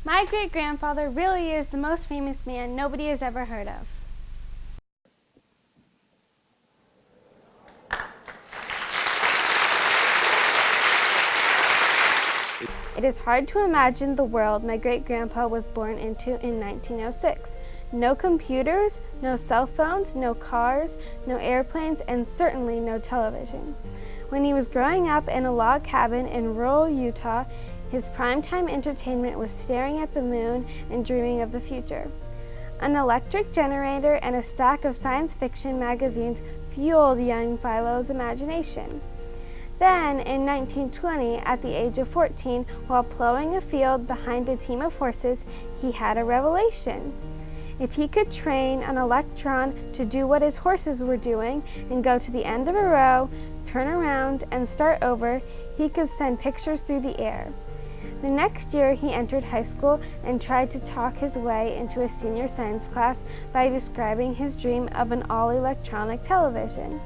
My great-grandfather really is the most famous man nobody has ever heard of. It is hard to imagine the world my great-grandpa was born into in 1906. No computers, no cell phones, no cars, no airplanes, and certainly no television. When he was growing up in a log cabin in rural Utah, his primetime entertainment was staring at the moon and dreaming of the future. An electric generator and a stack of science fiction magazines fueled young Philo's imagination. Then, in 1920, at the age of 14, while plowing a field behind a team of horses, he had a revelation. If he could train an electron to do what his horses were doing and go to the end of a row, turn around, and start over, he could send pictures through the air. The next year, he entered high school and tried to talk his way into a senior science class by describing his dream of an all-electronic television.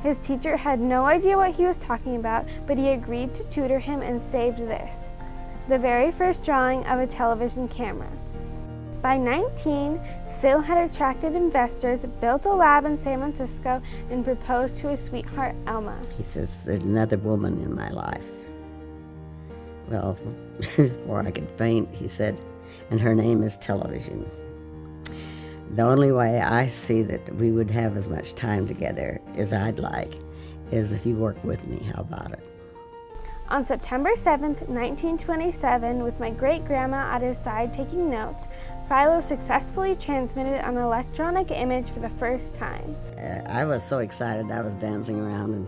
His teacher had no idea what he was talking about, but he agreed to tutor him and saved this, the very first drawing of a television camera. By 19, Phil had attracted investors, built a lab in San Francisco, and proposed to his sweetheart, Elma. He says, "There's another woman in my life." Well, before I could faint, he said, "And her name is television." The only way I see that we would have as much time together as I'd like is if you work with me. How about it? On September 7th, 1927, with my great-grandma at his side taking notes, Philo successfully transmitted an electronic image for the first time. I was so excited I was dancing around,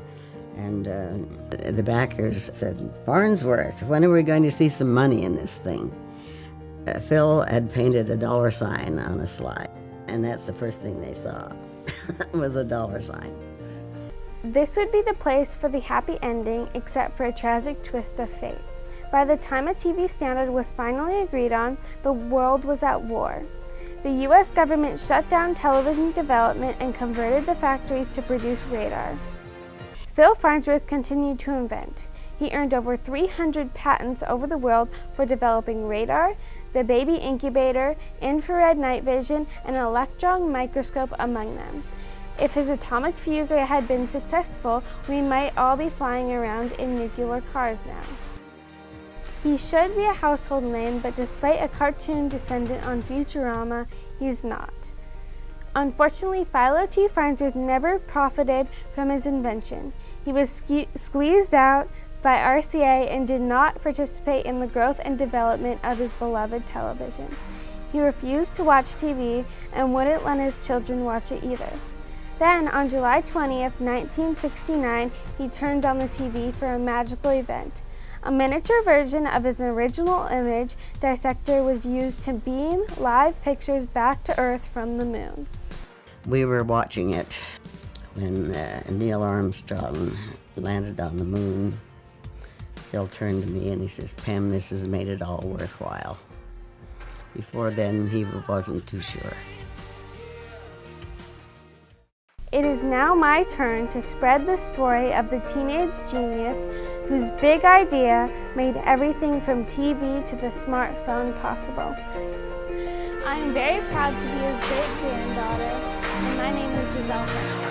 and the backers said, "Farnsworth, when are we going to see some money in this thing?" Phil had painted a $sign on a slide, and that's the first thing they saw was a $sign. This would be the place for the happy ending, except for a tragic twist of fate. By the time a TV standard was finally agreed on, the world was at war. The U.S. government shut down television development and converted the factories to produce radar. Phil Farnsworth continued to invent. He earned over 300 patents over the world for developing radar, the baby incubator, infrared night vision, and an electron microscope among them. If his atomic fusor had been successful, we might all be flying around in nuclear cars now. He should be a household name, but despite a cartoon descendant on Futurama, he's not. Unfortunately, Philo T. Farnsworth never profited from his invention. He was squeezed out by RCA and did not participate in the growth and development of his beloved television. He refused to watch TV and wouldn't let his children watch it either. Then, on July 20th, 1969, he turned on the TV for a magical event. A miniature version of his original image dissector was used to beam live pictures back to Earth from the moon. We were watching it when Neil Armstrong landed on the moon. Phil turned to me and he says, "Pam, this has made it all worthwhile." Before then, he wasn't too sure. It is now my turn to spread the story of the teenage genius whose big idea made everything from TV to the smartphone possible. I am very proud to be his great-granddaughter, and my name is Giselle.